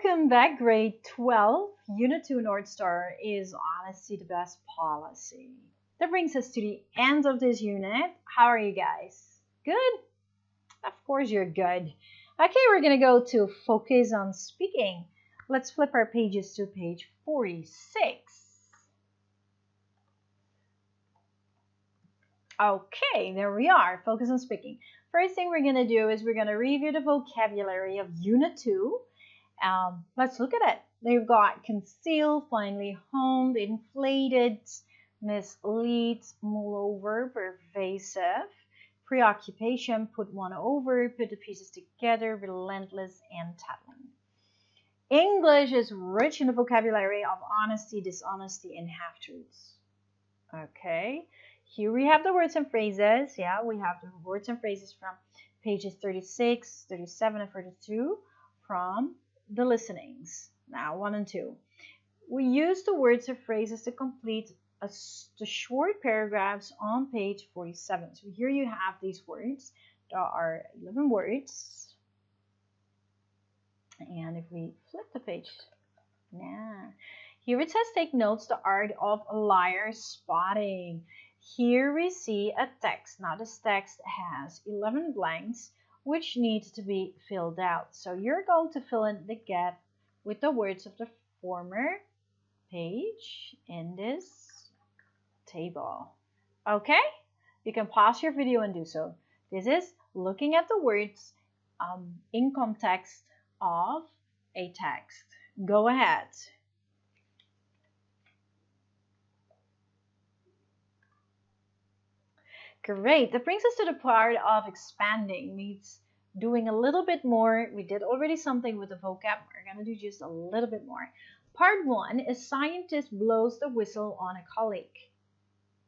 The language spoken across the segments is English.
Welcome back, grade 12. Unit 2 North Star is honesty the best policy. That brings us to the end of this unit. How are you guys? Good? Of course you're good. Okay, we're going to go to focus on speaking. Let's flip our pages to page 46. Okay, there we are. Focus on speaking. First thing we're going to do is we're going to review the vocabulary of Unit 2. Let's look at it. They've got conceal, finely honed, inflated, mislead, mull over, pervasive, preoccupation, put one over, put the pieces together, relentless, and tattling. English is rich in the vocabulary of honesty, dishonesty, and half-truths. Okay, here we have the words and phrases. Yeah, we have the words and phrases from pages 36, 37, and 42 from the listenings. Now, 1 and 2. We use the words or phrases to complete the short paragraphs on page 47. So here you have these words. There are 11 words. And if we flip the page, here it says take notes, the art of liar spotting. Here we see a text. Now this text has 11 blanks which needs to be filled out. So you're going to fill in the gap with the words of the former page in this table. Okay? You can pause your video and do so. This is looking at the words in context of a text. Go ahead. Great. That brings us to the part of expanding. Means doing a little bit more. We did already something with the vocab. We're going to do just a little bit more. Part 1 is scientist blows the whistle on a colleague.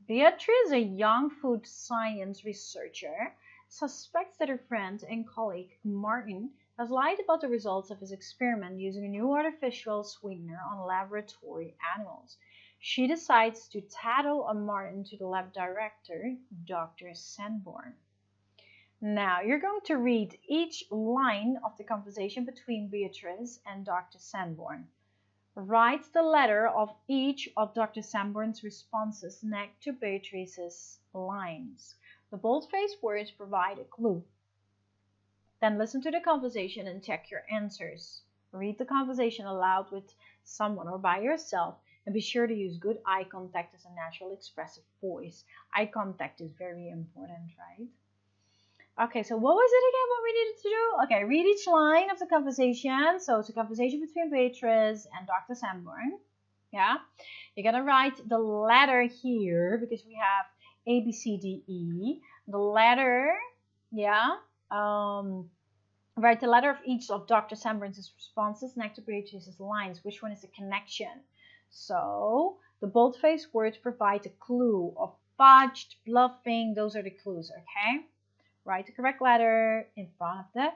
Beatrice, a young food science researcher, suspects that her friend and colleague Martin has lied about the results of his experiment using a new artificial sweetener on laboratory animals. She decides to tattle on Martin to the lab director, Dr. Sanborn. Now, you're going to read each line of the conversation between Beatrice and Dr. Sanborn. Write the letter of each of Dr. Sanborn's responses next to Beatrice's lines. The bold-faced words provide a clue. Then listen to the conversation and check your answers. Read the conversation aloud with someone or by yourself. And be sure to use good eye contact as a natural expressive voice. Eye contact is very important, right? Okay, so what was it again what we needed to do? Okay, read each line of the conversation. So it's a conversation between Beatrice and Dr. Sanborn. Yeah, you're going to write the letter here because we have A, B, C, D, E. The letter, yeah. Write the letter of each of Dr. Sanborn's responses next to Beatrice's lines. Which one is the connection? So the bold-faced words provide a clue of fudged, bluffing. Those are the clues, okay? Write the correct letter in front of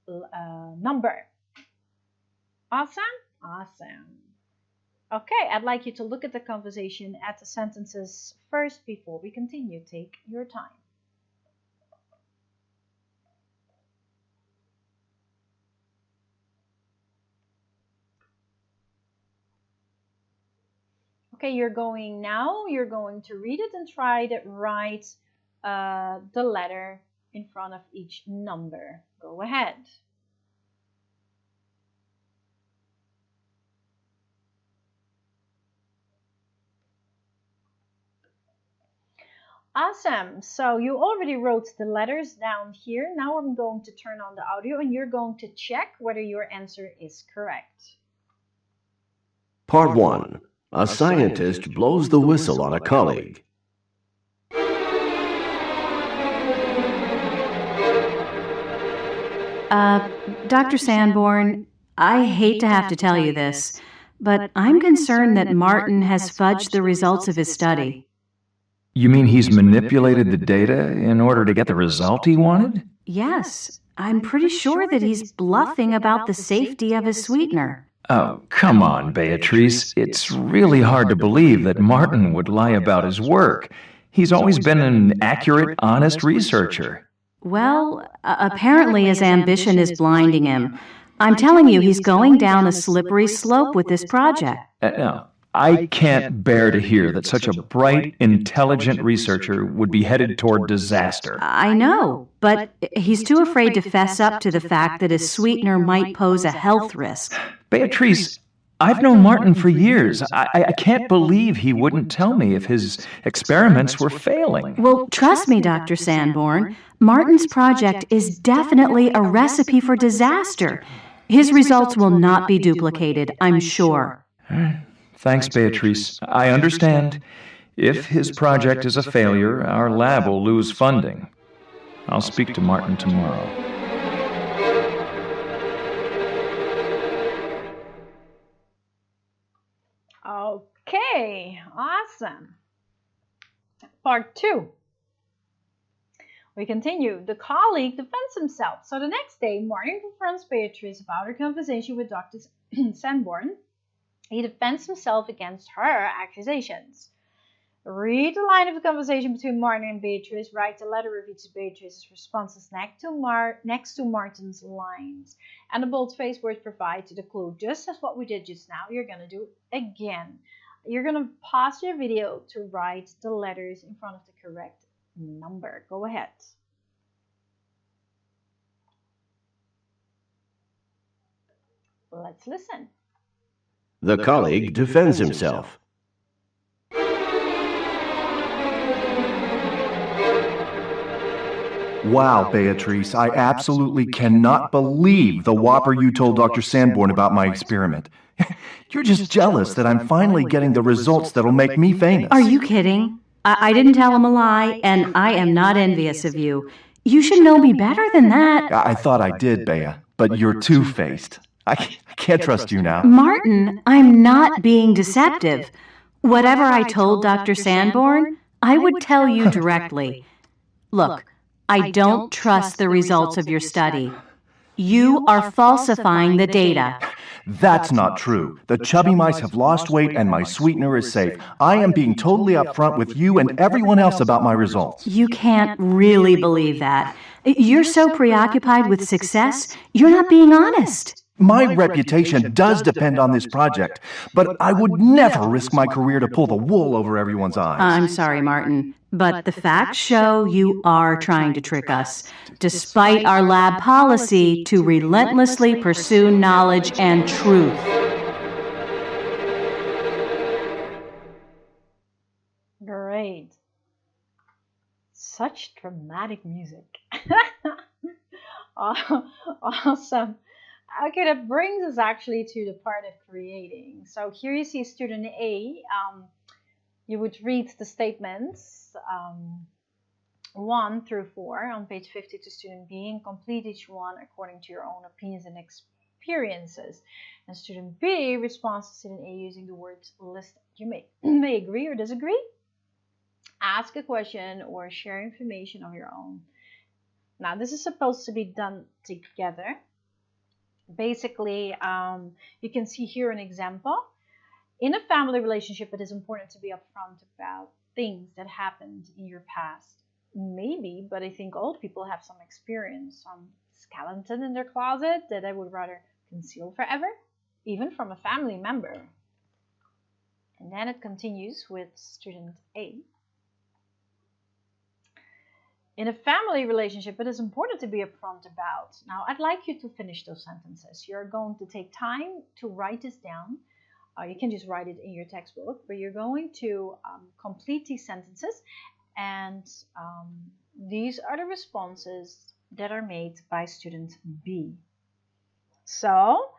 the number. Awesome? Awesome. Okay, I'd like you to look at the conversation at the sentences first before we continue. Take your time. Okay, you're going to read it and try to write the letter in front of each number. Go ahead. Awesome. So you already wrote the letters down here. Now I'm going to turn on the audio and you're going to check whether your answer is correct. Part 1. A scientist blows the whistle on a colleague. Dr. Sanborn, I hate to have to tell you this, but I'm concerned that Martin has fudged the results of his study. You mean he's manipulated the data in order to get the result he wanted? Yes, I'm pretty sure that he's bluffing about the safety of his sweetener. Oh, come on, Beatrice. It's really hard to believe that Martin would lie about his work. He's always been an accurate, honest researcher. Well, apparently his ambition is blinding him. I'm telling you, he's going down a slippery slope with this project. No, I can't bear to hear that such a bright, intelligent researcher would be headed toward disaster. I know, but he's too afraid to fess up to the fact that his sweetener might pose a health risk. Beatrice, I've known Martin for years. I can't believe he wouldn't tell me if his experiments were failing. Well, trust me, Dr. Sanborn, Martin's project is definitely a recipe for disaster. His results will not be duplicated, I'm sure. Thanks, Beatrice. I understand. If his project is a failure, our lab will lose funding. I'll speak to Martin tomorrow. Okay, awesome. Part 2. We continue. The colleague defends himself. So the next day, Martin confronts Beatrice about her conversation with Dr. Sanborn. He defends himself against her accusations. Read the line of the conversation between Martin and Beatrice. Write a letter of each of Beatrice's responses next to Martin's lines. And the bold-faced words provide the clue. Just as what we did just now, you're going to do again. You're going to pause your video to write the letters in front of the correct number. Go ahead. Let's listen. The colleague defends himself. Wow, Beatrice, I absolutely cannot believe the whopper you told Dr. Sanborn about my experiment. You're just jealous that I'm finally getting the results that'll make me famous. Are you kidding? I didn't tell him a lie, and I am not envious of you. You should know me better than that. I thought I did, Bea, but you're two-faced. I can't trust you now. Martin, I'm not being deceptive. Whatever I told Dr. Sanborn, I would tell you directly. Look, I don't trust the results of your study. You are falsifying the data. That's not true. The chubby mice have lost weight and my sweetener is safe. I am being totally upfront with you and everyone else about my results. You can't really believe that. You're so preoccupied with success, you're not being honest. My reputation does depend on this project, but I would never risk my career to pull the wool over everyone's eyes. I'm sorry, Martin, but the facts show you are trying to trick us, despite our lab policy to relentlessly pursue knowledge and truth. Great. Such dramatic music. Awesome. Okay, that brings us actually to the part of creating. So here you see student A. You would read the statements 1 through 4 on page 50 to student B and complete each one according to your own opinions and experiences. And student B responds to student A using the words listed. You may agree or disagree, ask a question, or share information of your own. Now, this is supposed to be done together. Basically, you can see here an example. In a family relationship, it is important to be upfront about things that happened in your past. Maybe, but I think old people have some experience, some skeleton in their closet that they would rather conceal forever, even from a family member. And then it continues with student A. In a family relationship, it is important to be upfront about. Now, I'd like you to finish those sentences. You're going to take time to write this down. You can just write it in your textbook, but you're going to complete these sentences. And these are the responses that are made by student B. So,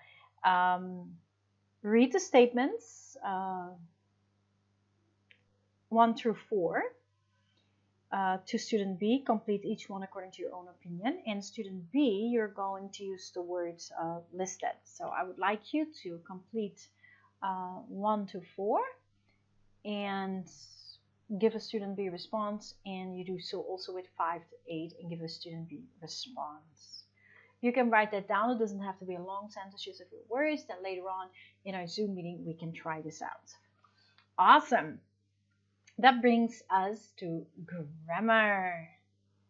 read the statements 1 through 4. To student B, complete each one according to your own opinion. In student B, you're going to use the words listed. So I would like you to complete 1 to 4 and give a student B response, and you do so also with 5 to 8 and give a student B response. You can write that down. It doesn't have to be a long sentence, just a few words. Then later on in our Zoom meeting, we can try this out. Awesome. That brings us to grammar.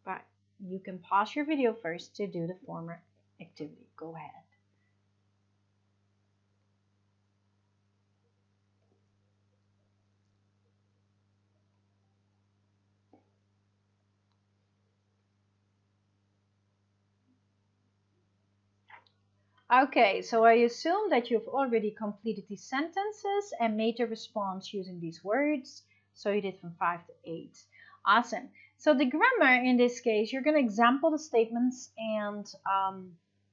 But you can pause your video first to do the former activity. Go ahead. Okay, so I assume that you've already completed these sentences and made a response using these words. So you did from 5 to 8. Awesome. So the grammar in this case, you're going to example the statements and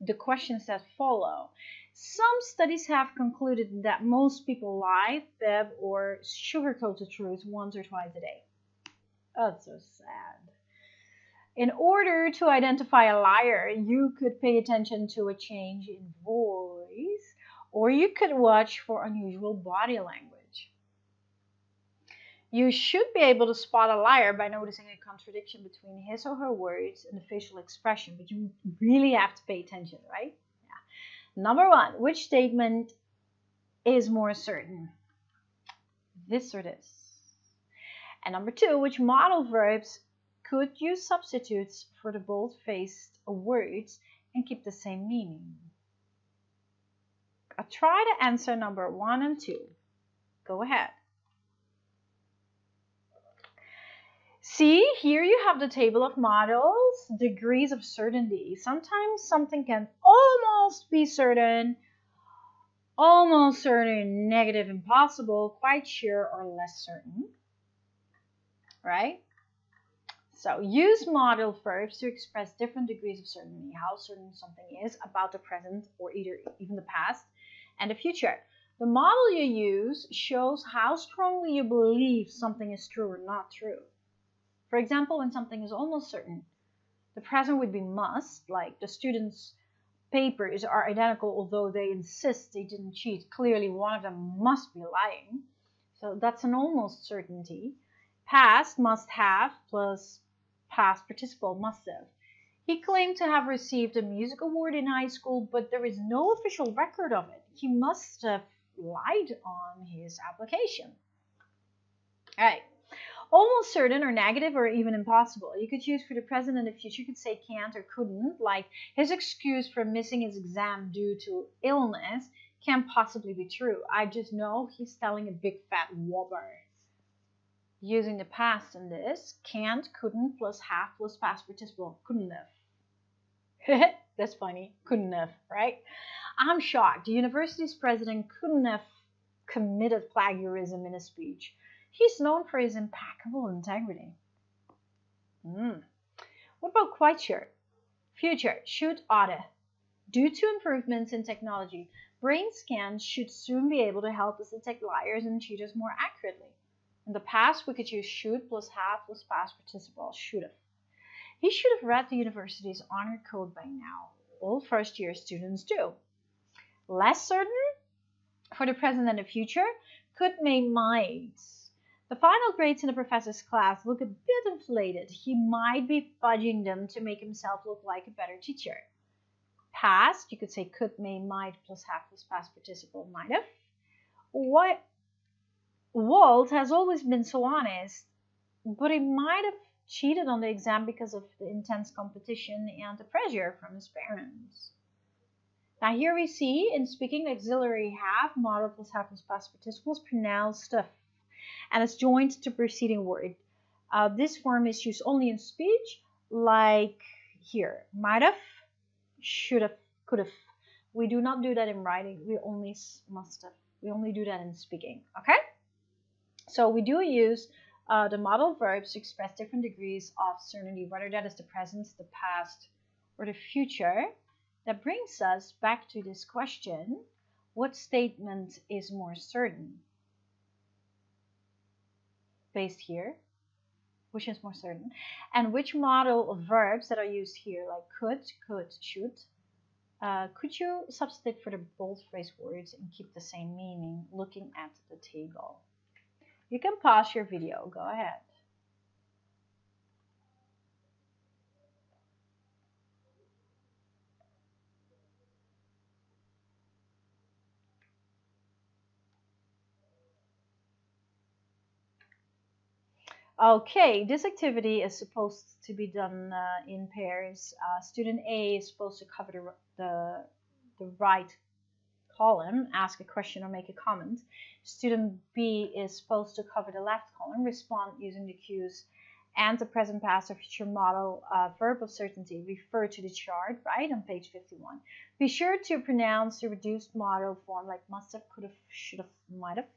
the questions that follow. Some studies have concluded that most people lie, fib, or sugarcoat the truth once or twice a day. Oh, that's so sad. In order to identify a liar, you could pay attention to a change in voice, or you could watch for unusual body language. You should be able to spot a liar by noticing a contradiction between his or her words and the facial expression, but you really have to pay attention, right? Yeah. Number 1, which statement is more certain? This or this? And number 2, which modal verbs could use substitutes for the bold-faced words and keep the same meaning? I'll try to answer number 1 and 2. Go ahead. See, here you have the table of modals, degrees of certainty. Sometimes something can almost be certain, almost certain, negative, impossible, quite sure, or less certain. Right? So use modal verbs to express different degrees of certainty, how certain something is about the present or even the past and the future. The modal you use shows how strongly you believe something is true or not true. For example, when something is almost certain, the present would be must, like the students' papers are identical although they insist they didn't cheat. Clearly one of them must be lying. So that's an almost certainty. Past, must have, plus past participle, must have. He claimed to have received a music award in high school, but there is no official record of it. He must have lied on his application. All right. Almost certain or negative or even impossible. You could use for the present and the future. You could say can't or couldn't, like his excuse for missing his exam due to illness can't possibly be true. I just know he's telling a big fat whopper. Using the past in this, can't, couldn't, plus have, plus past participle, couldn't have. That's funny, couldn't have, right? I'm shocked. The university's president couldn't have committed plagiarism in a speech. He's known for his impeccable integrity. What about quite sure? Future, should, oughta. Due to improvements in technology, brain scans should soon be able to help us detect liars and cheaters more accurately. In the past, we could use should plus have plus past participle, should have. He should have read the university's honor code by now. All first-year students do. Less certain? For the present and the future, could, may, might. The final grades in the professor's class look a bit inflated. He might be fudging them to make himself look like a better teacher. Past, you could say could, may, might, plus have, plus past participle, might have. What? Walt has always been so honest, but he might have cheated on the exam because of the intense competition and the pressure from his parents. Now here we see in speaking the auxiliary have, modal plus have plus past participles, pronounced stuff, and it's joined to preceding word. This form is used only in speech, like here, might have, should have, could have. We do not do that in writing. We only must have. We only do that in speaking. Okay? So we do use the modal verbs to express different degrees of certainty, whether that is the present, the past, or the future. That brings us back to this question: what statement is more certain? Based here, which is more certain, and which modal of verbs that are used here, like could, should, could you substitute for the bold phrase words and keep the same meaning looking at the table? You can pause your video. Go ahead. Okay, this activity is supposed to be done in pairs. Student A is supposed to cover the right column, ask a question or make a comment. Student B is supposed to cover the left column, respond using the cues and the present past or future model verb of certainty refer to the chart, right, on page 51. Be sure to pronounce the reduced model form like must have, could have, should have, might have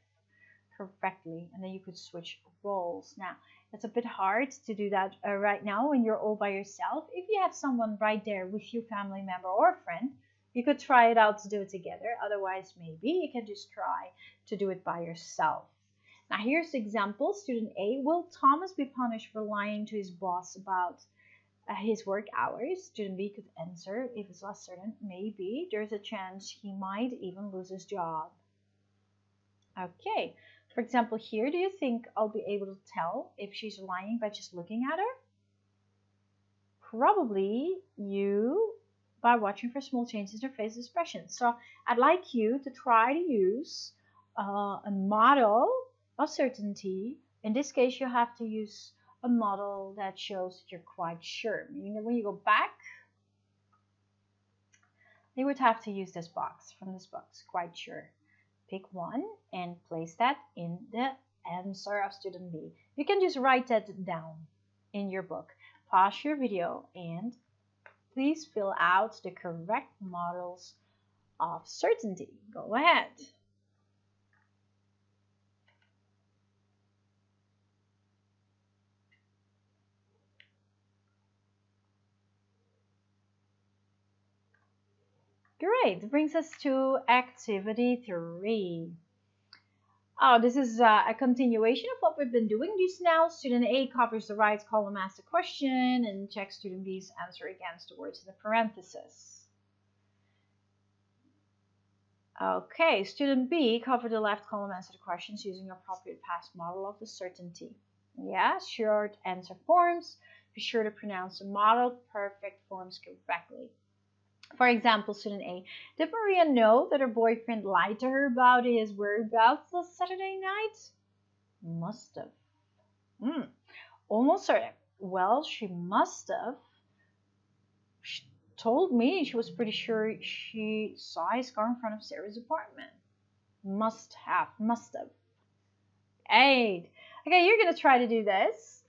correctly, and then you could switch roles. Now, it's a bit hard to do that right now when you're all by yourself. If you have someone right there with you, family member or a friend, you could try it out to do it together. Otherwise, maybe you can just try to do it by yourself. Now, here's the example. Student A, will Thomas be punished for lying to his boss about his work hours? Student B could answer, if it's less certain, maybe. There's a chance he might even lose his job. Okay. For example, here, do you think I'll be able to tell if she's lying by just looking at her? Probably you by watching for small changes in her face expression. So I'd like you to try to use a model of certainty. In this case, you have to use a model that shows that you're quite sure. Meaning that when you go back, you would have to use this box, from this box, quite sure. Pick one and place that in the answer of student B. You can just write that down in your book. Pause your video and please fill out the correct models of certainty. Go ahead. Great, that brings us to activity 3. Oh, this is a continuation of what we've been doing just now. Student A covers the right column, asks the question, and checks student B's answer against the words in the parentheses. Okay, student B covered the left column, answer the questions using appropriate past model of the certainty. Yeah, short answer forms. Be sure to pronounce the model perfect forms correctly. For example, student A, did Maria know that her boyfriend lied to her about his whereabouts last Saturday night? Must have. Almost certain. Well, she must have. She told me she was pretty sure she saw his car in front of Sarah's apartment. Must have. Must have. 8. Okay, you're going to try to do this.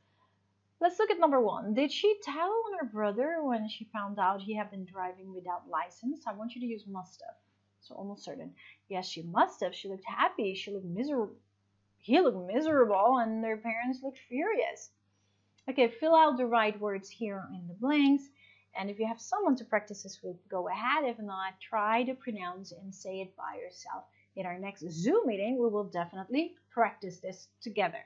Let's look at number 1. Did she tell on her brother when she found out he had been driving without license? I want you to use must have. So almost certain. Yes, she must have. She looked happy. She looked miserable. He looked miserable, and their parents looked furious. Okay, fill out the right words here in the blanks. And if you have someone to practice this with, go ahead. If not, try to pronounce and say it by yourself. In our next Zoom meeting, we will definitely practice this together.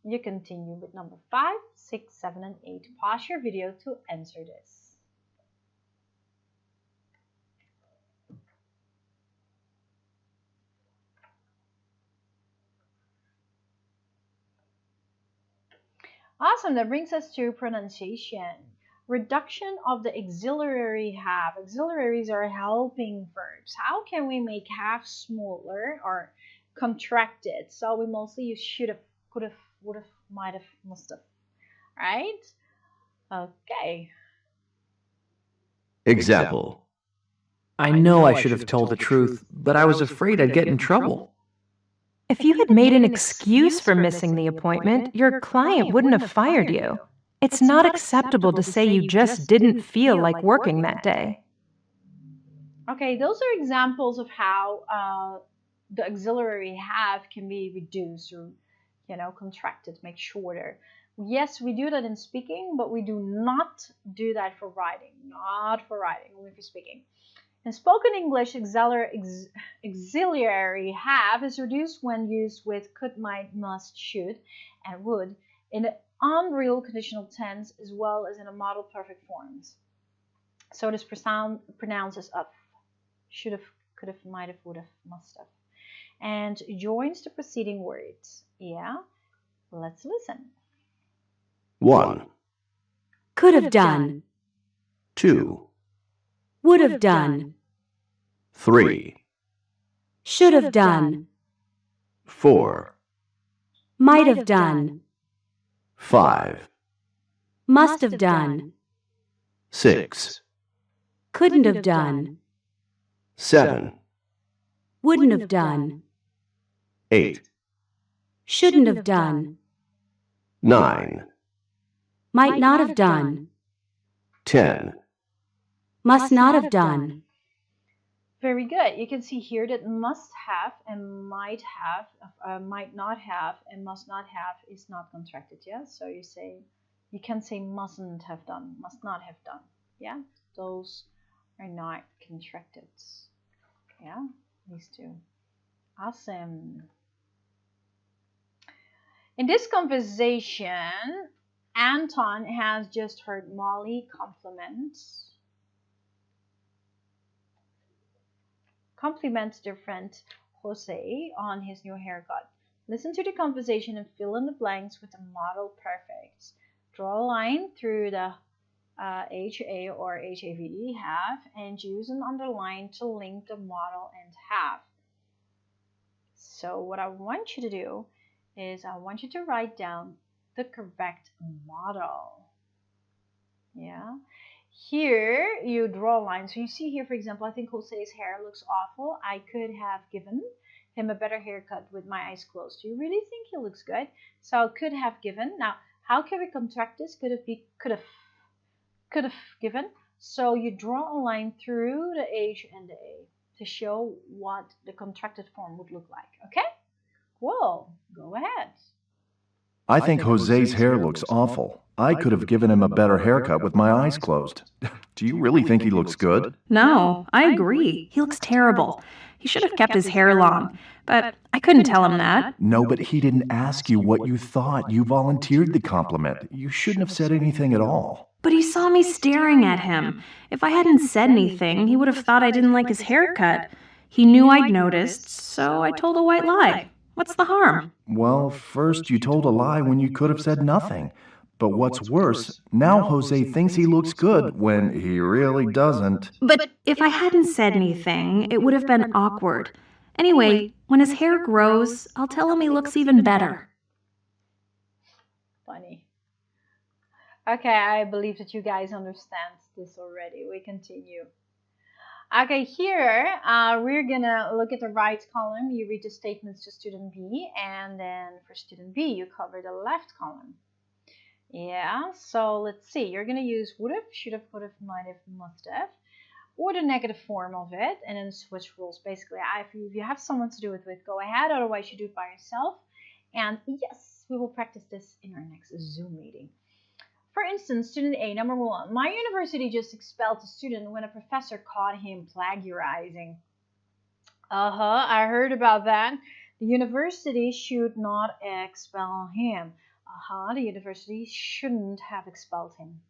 You continue with number 5, 6, 7, and 8. Pause your video to answer this. Awesome, that brings us to pronunciation. Reduction of the auxiliary have. Auxiliaries are helping verbs. How can we make have smaller or contracted? So we mostly use should have, could have, would have, might have, must have, right? Okay. Example. I know I should have told the truth, but I was afraid I'd get in trouble. If you had made an excuse for missing the appointment, your client wouldn't have fired you. It's not acceptable to say you just didn't feel like working that day. Okay, those are examples of how the auxiliary have can be reduced or contracted, make shorter. Yes, we do that in speaking, but we do not do that for writing. Not for writing, only for speaking. In spoken English, auxiliary have is reduced when used with could, might, must, should, and would in the unreal conditional tense as well as in the model perfect forms. So this pronounced as of, should have, could have, might have, would have, must have, and joins the preceding words. Yeah, let's listen. 1, Could have done. 2, Would have done. 3, Should have done. 4, Might have done. 5, Must have done. 6, Couldn't have done. 7, Wouldn't have done. 8, Shouldn't have done. 9, Might not have done. 10, Must not have done. Very good. You can see here that must have and might have, might not have and must not have is not contracted, yeah? So you can say mustn't have done, must not have done, yeah? Those are not contracted, yeah? These two. Awesome. In this conversation, Anton has just heard Molly compliment their friend Jose on his new haircut. Listen to the conversation and fill in the blanks with the model perfects. Draw a line through the HA or HAVE have and use an underline to link the model and have. So what I want you to do is I want you to write down the correct model. Yeah. Here you draw a line. So you see here, for example, I think Jose's hair looks awful. I could have given him a better haircut with my eyes closed. Do you really think he looks good? So could have given. Now, how can we contract this? Could have given. So you draw a line through the H and the A to show what the contracted form would look like. Okay? Cool. Go ahead. I think Jose's hair looks awful. I could have given him a better haircut with my eyes closed. Do you really think he looks good? No, I agree. He looks terrible. He should have kept his hair long, but I couldn't tell him that. No, but he didn't ask you what you thought. You volunteered the compliment. You shouldn't have said anything at all. But he saw me staring at him. If I hadn't said anything, he would have thought I didn't like his haircut. He knew I'd noticed, so I told a white lie. What's the harm? Well, first you told a lie when you could have said nothing. But what's worse, now Jose thinks he looks good when he really doesn't. But if I hadn't said anything, it would have been awkward. Anyway, when his hair grows, I'll tell him he looks even better. Funny. Okay, I believe that you guys understand this already. We continue. Okay, here we're gonna look at the right column. You read the statements to student B, and then for student B, you cover the left column. Yeah, so let's see. You're gonna use would have, should have, could have, might have, must have, or the negative form of it, and then switch rules. Basically, if you have someone to do it with, go ahead. Otherwise, you do it by yourself. And yes, we will practice this in our next Zoom meeting. For instance, student A, number 1. My university just expelled a student when a professor caught him plagiarizing. I heard about that. The university should not expel him. The university shouldn't have expelled him.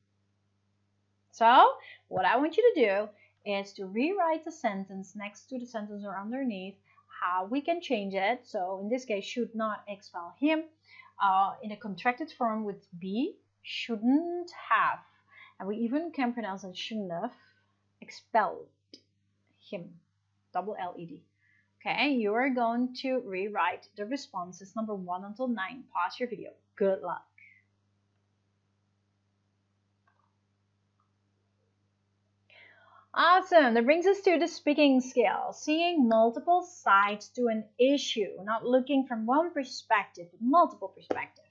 So, what I want you to do is to rewrite the sentence next to the sentence or underneath, how we can change it. So, in this case, should not expel him. In a contracted form with be, shouldn't have. And we even can pronounce it shouldn't have expelled him. Double L-E-D. Okay, you are going to rewrite the responses number 1 until 9. Pause your video. Good luck. Awesome. That brings us to the speaking skill. Seeing multiple sides to an issue. Not looking from one perspective, but multiple perspectives.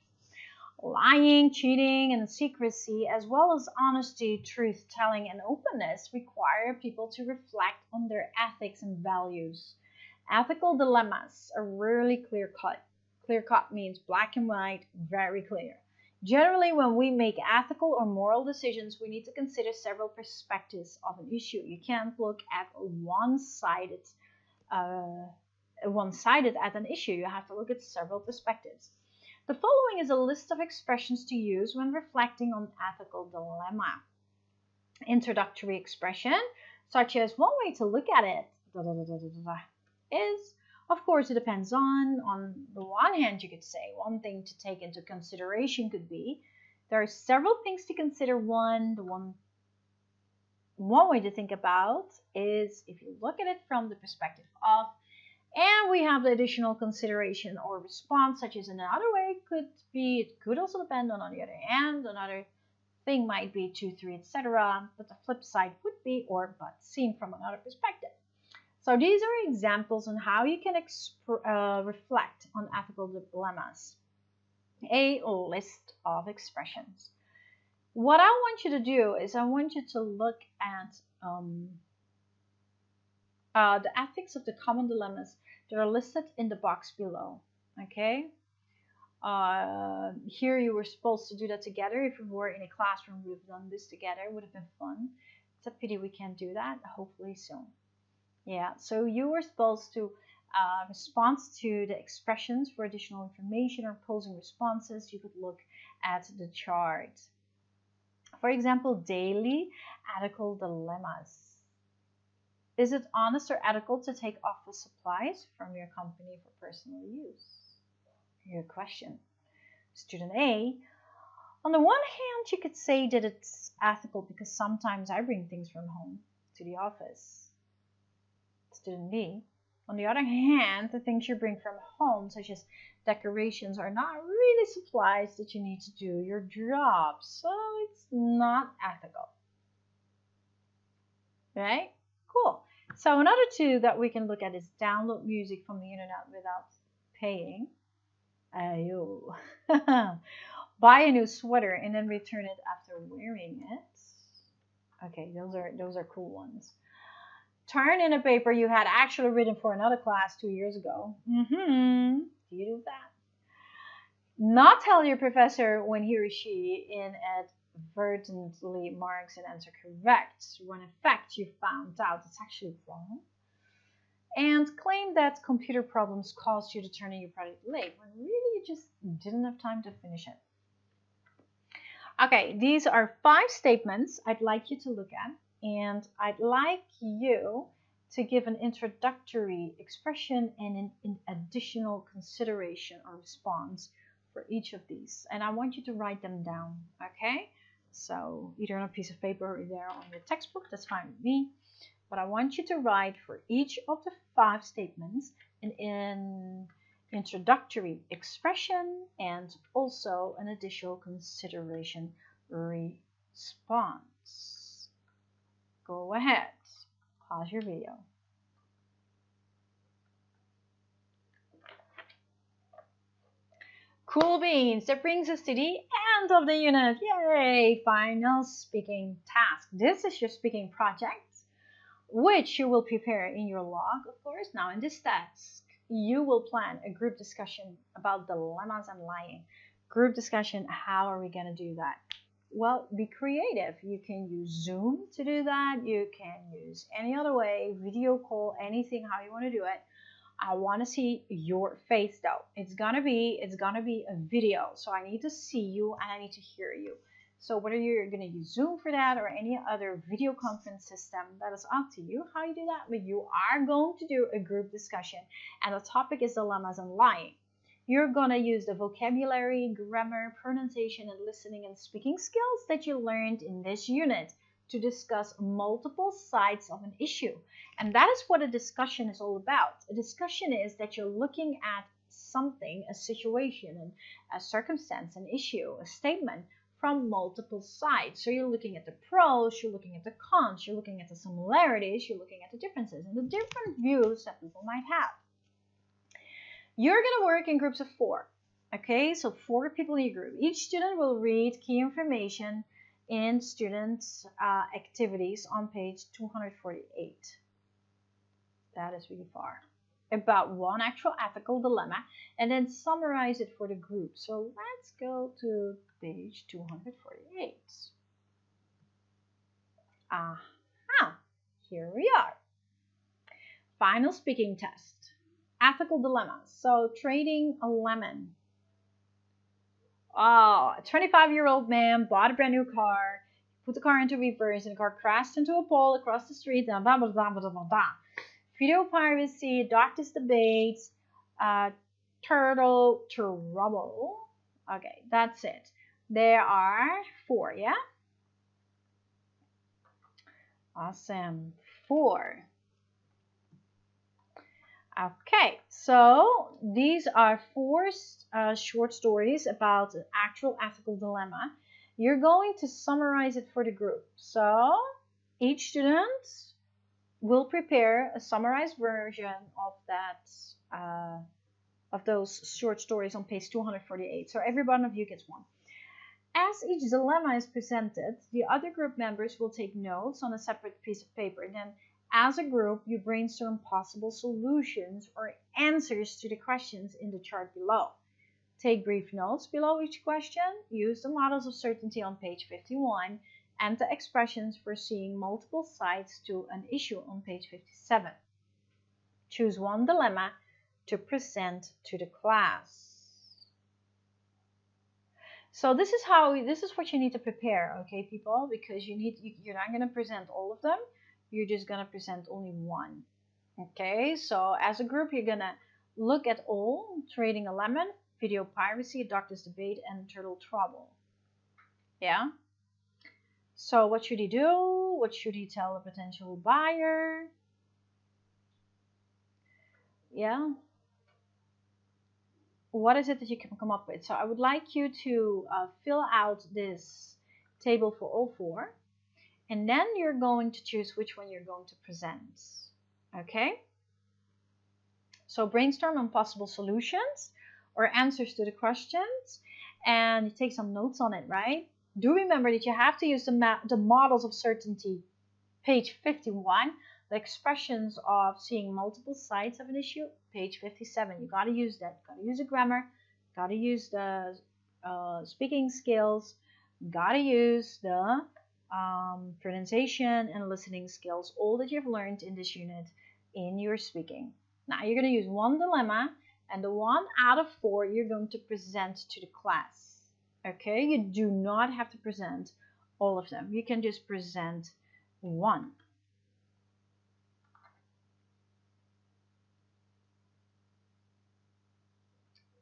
Lying, cheating, and secrecy, as well as honesty, truth-telling, and openness require people to reflect on their ethics and values. Ethical dilemmas are rarely clear-cut. Clear-cut means black and white, very clear. Generally, when we make ethical or moral decisions, we need to consider several perspectives of an issue. You can't look at one-sided at an issue. You have to look at several perspectives. The following is a list of expressions to use when reflecting on ethical dilemma. Introductory expression, such as one way to look at it is, of course, it depends on the one hand, you could say, one thing to take into consideration could be, there are several things to consider. One way to think about is if you look at it from the perspective of, and we have the additional consideration or response, such as another way could be, it could also depend on the other hand, another thing might be 2, 3, etc. But the flip side would be or but seen from another perspective. So these are examples on how you can reflect on ethical dilemmas. a list of expressions. What I want you to do is I want you to look at the ethics of the common dilemmas that are listed in the box below. Okay? Here you were supposed to do that together. If we were in a classroom, we would have done this together. It would have been fun. It's a pity we can't do that. Hopefully soon. Yeah, so you were supposed to respond to the expressions for additional information or posing responses. You could look at the chart. For example, daily ethical dilemmas. Is it honest or ethical to take office supplies from your company for personal use? Your question. Student A, on the one hand, you could say that it's ethical because sometimes I bring things from home to the office. Student B, on the other hand, the things you bring from home, such as decorations, are not really supplies that you need to do your job, so it's not ethical. Right? Cool. So another two that we can look at is download music from the internet without paying. Ayo. Buy a new sweater and then return it after wearing it. Okay, those are cool ones. Turn in a paper you had actually written for another class 2 years ago. You do that. Not tell your professor when he or she inadvertently marks an answer correct, when in fact you found out it's actually wrong. And claim that computer problems caused you to turn in your project late, when really you just didn't have time to finish it. Okay, these are 5 statements I'd like you to look at, and I'd like you to give an introductory expression and an additional consideration or response for each of these. And I want you to write them down, okay? So either on a piece of paper or there on your textbook, that's fine with me. But I want you to write for each of the 5 statements an introductory expression and also an additional consideration response. Go ahead. Pause your video. Cool beans. That brings us to the end of the unit. Yay! Final speaking task. This is your speaking project, which you will prepare in your log, of course. Now, in this task, you will plan a group discussion about dilemmas and lying. Group discussion, how are we going to do that? Well, be creative. You can use Zoom to do that. You can use any other way, video call, anything, how you want to do it. I want to see your face though. It's gonna be a video, so I need to see you and I need to hear you. So whether you're gonna use Zoom for that or any other video conference system, that is up to you how you do that. But you are going to do a group discussion, and the topic is dilemmas and lying. You're gonna use the vocabulary, grammar, pronunciation, and listening and speaking skills that you learned in this unit to discuss multiple sides of an issue. And that is what a discussion is all about. A discussion is that you're looking at something, a situation, a circumstance, an issue, a statement from multiple sides. So you're looking at the pros, you're looking at the cons, you're looking at the similarities, you're looking at the differences and the different views that people might have. You're going to work in groups of 4. Okay, so 4 people in your group. Each student will read key information in students' activities on page 248. That is really far. About one actual ethical dilemma, and then summarize it for the group. So let's go to page 248. Aha, here we are. Final speaking test. Ethical dilemmas. So trading a lemon. Oh, a 25-year-old man bought a brand new car, put the car into reverse, and the car crashed into a pole across the street. Blah, blah, blah, blah, blah, blah. Video piracy, doctor's debates, turtle trouble. Okay, that's it. There are 4, yeah? Awesome. 4. Okay, so these are 4 short stories about an actual ethical dilemma. You're going to summarize it for the group. So each student will prepare a summarized version of that of those short stories on page 248. So every one of you gets one. As each dilemma is presented, the other group members will take notes on a separate piece of paper. Then, as a group, you brainstorm possible solutions or answers to the questions in the chart below. Take brief notes below each question. Use the models of certainty on page 51 and the expressions for seeing multiple sides to an issue on page 57. Choose one dilemma to present to the class. So this is what you need to prepare, okay, people? Because you're not going to present all of them. You're just going to present only one. Okay, so as a group, you're going to look at all: Trading a Lemon, Video Piracy, Doctor's Debate, and Turtle Trouble. Yeah? So what should he do? What should he tell a potential buyer? Yeah? What is it that you can come up with? So I would like you to fill out this table for all four, and then you're going to choose which one you're going to present. Okay? So brainstorm on possible solutions or answers to the questions, and take some notes on it, right? Do remember that you have to use the models of certainty, page 51, the expressions of seeing multiple sides of an issue, page 57. You got to use that. Got to use the grammar. Got to use the speaking skills. Got to use the pronunciation and listening skills, all that you've learned in this unit in your speaking. Now you're going to use one dilemma, and the one out of four you're going to present to the class. Okay, you do not have to present all of them. You can just present one.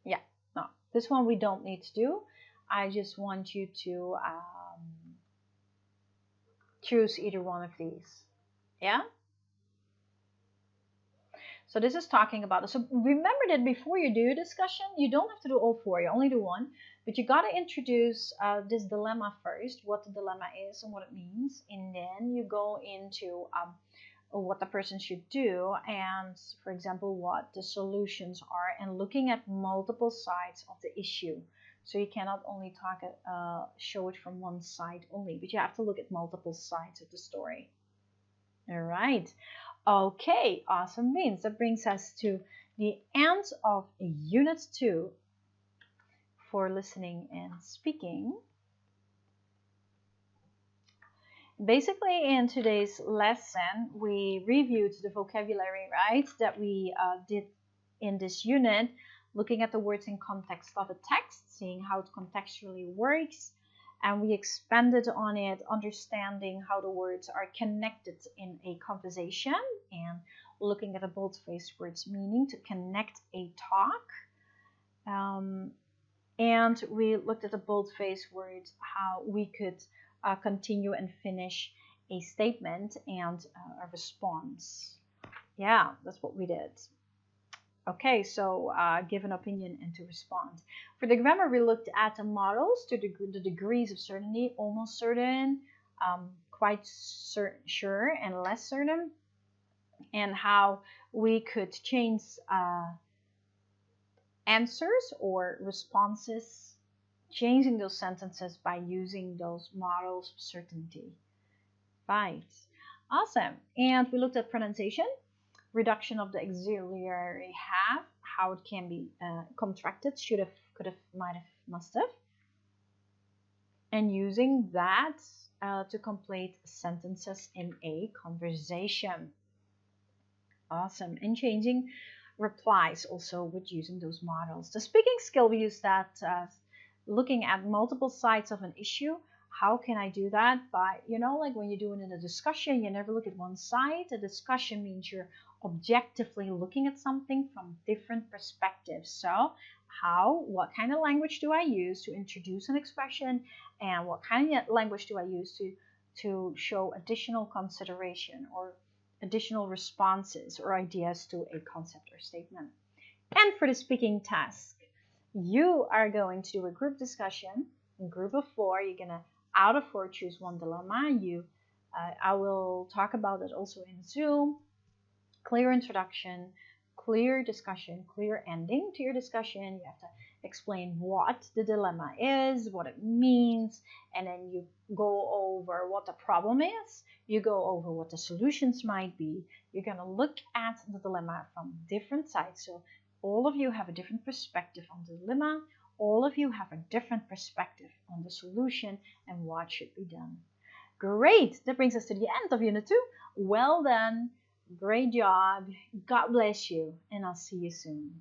Yeah, no, this one we don't need to do. I just want you to choose either one of these. Yeah? So this is talking about it. So remember that before you do a discussion, you don't have to do all four. You only do one. But you got to introduce this dilemma first, what the dilemma is and what it means. And then you go into what the person should do and, for example, what the solutions are, and looking at multiple sides of the issue. So you cannot only show it from one side only, but you have to look at multiple sides of the story. All right. Okay, awesome beans. That brings us to the end of Unit 2 for listening and speaking. Basically, in today's lesson, we reviewed the vocabulary, right, that we did in this unit, looking at the words in context of a text, seeing how it contextually works, and we expanded on it, understanding how the words are connected in a conversation, and looking at the boldface words meaning to connect a talk. And we looked at the boldface words, how we could continue and finish a statement and a response. Yeah, that's what we did. Okay, so give an opinion and to respond. For the grammar, we looked at the models to the degrees of certainty: almost certain, quite sure, and less certain, and how we could change answers or responses, changing those sentences by using those models of certainty. Right, awesome. And we looked at pronunciation, reduction of the auxiliary have, how it can be contracted, should have, could have, might have, must have, and using that to complete sentences in a conversation. Awesome. And changing replies also with using those models. The speaking skill, we use that looking at multiple sides of an issue. How can I do that? By, like when you're doing in a discussion, you never look at one side. A discussion means you're objectively looking at something from different perspectives. So what kind of language do I use to introduce an expression, and what kind of language do I use to show additional consideration or additional responses or ideas to a concept or statement. And for the speaking task, you are going to do a group discussion. In group of 4, you're going to, out of 4, choose one dilemma. I will talk about it also in Zoom. Clear introduction, clear discussion, clear ending to your discussion. You have to explain what the dilemma is, what it means, and then you go over what the problem is. You go over what the solutions might be. You're going to look at the dilemma from different sides. So all of you have a different perspective on the dilemma. All of you have a different perspective on the solution and what should be done. Great! That brings us to the end of Unit 2. Well done. Great job. God bless you. And I'll see you soon.